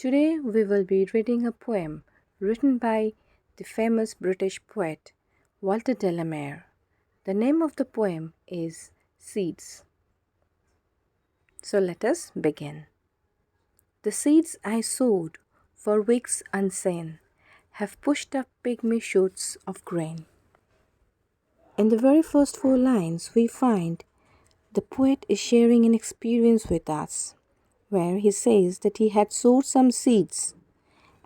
Today we will be reading a poem written by the famous British poet Walter De La Mare. The name of the poem is Seeds. So let us begin. The seeds I sowed for weeks unseen have pushed up pygmy shoots of grain. In the very first 4 lines, we find the poet is sharing an experience with us, where he says that he had sowed some seeds,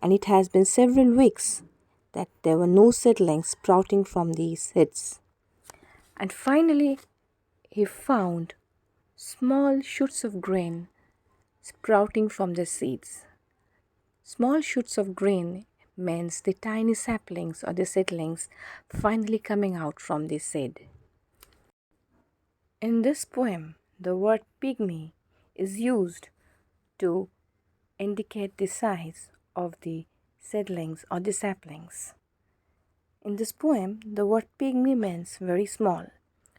and it has been several weeks that there were no seedlings sprouting from these seeds. And finally, he found small shoots of grain sprouting from the seeds. Small shoots of grain means the tiny saplings or the seedlings finally coming out from the seed. In this poem, the word pygmy is used to indicate the size of the seedlings or the saplings. In this poem, the word pygmy means very small.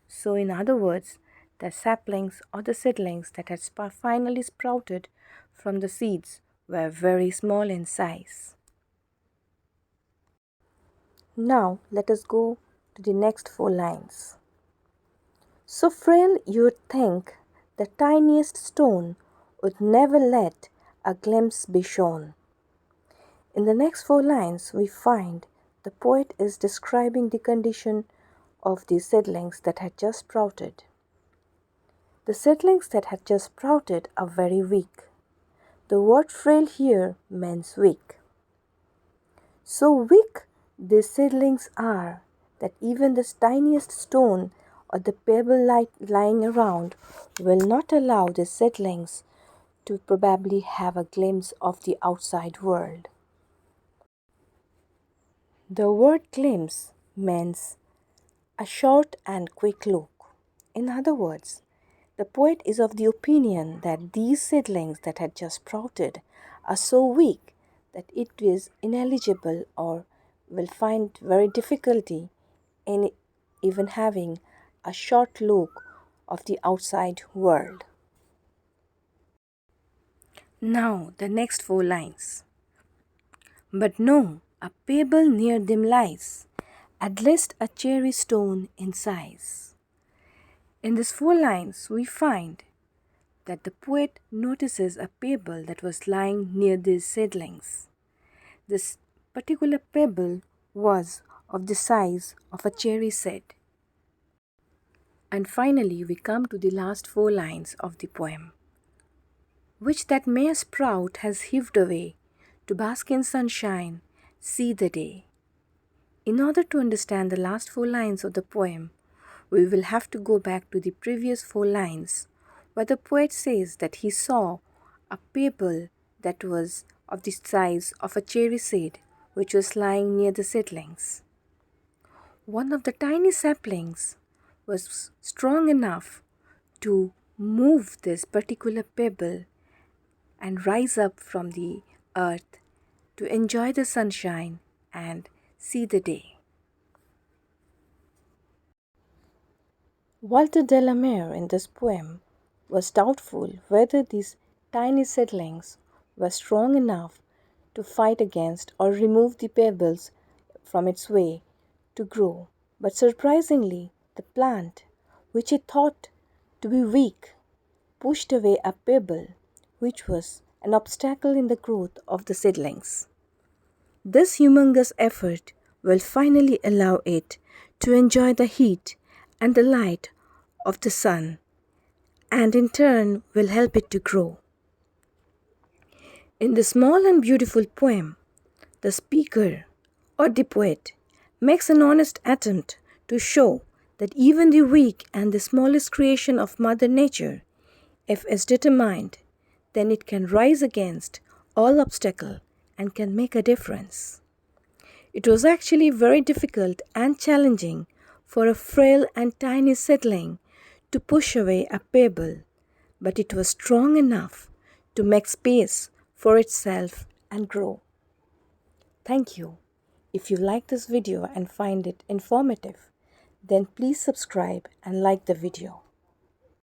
So in other words, the saplings or the seedlings that had finally sprouted from the seeds were very small in size. Now let us go to the next 4 lines. So frail you'd think the tiniest stone would never let a glimpse be shown. In the next 4 lines, we find the poet is describing the condition of the seedlings that had just sprouted. The seedlings that had just sprouted are very weak. The word frail here means weak. So weak these seedlings are that even the tiniest stone or the pebble lying around will not allow the seedlings to probably have a glimpse of the outside world. The word glimpse means a short and quick look. In other words, the poet is of the opinion that these seedlings that had just sprouted are so weak that it is ineligible or will find very difficulty in even having a short look of the outside world. Now the next 4 lines. But no, a pebble near them lies, at least a cherry stone in size. In these 4 lines, we find that the poet notices a pebble that was lying near these seedlings. This particular pebble was of the size of a cherry seed. And finally, we come to the last 4 lines of the poem. Which that mere sprout has heaved away, to bask in sunshine, see the day. In order to understand the last 4 lines of the poem, we will have to go back to the previous 4 lines, where the poet says that he saw a pebble that was of the size of a cherry seed, which was lying near the seedlings. One of the tiny saplings was strong enough to move this particular pebble and rise up from the earth to enjoy the sunshine and see the day. Walter De La Mare in this poem was doubtful whether these tiny seedlings were strong enough to fight against or remove the pebbles from its way to grow. But surprisingly, the plant, which he thought to be weak, pushed away a pebble which was an obstacle in the growth of the seedlings. This humongous effort will finally allow it to enjoy the heat and the light of the sun, and in turn will help it to grow. In the small and beautiful poem, the speaker or the poet makes an honest attempt to show that even the weak and the smallest creation of Mother Nature, if is determined, then it can rise against all obstacle and can make a difference. It was actually very difficult and challenging for a frail and tiny seedling to push away a pebble, but it was strong enough to make space for itself and grow. Thank you. If you like this video and find it informative, then please subscribe and like the video.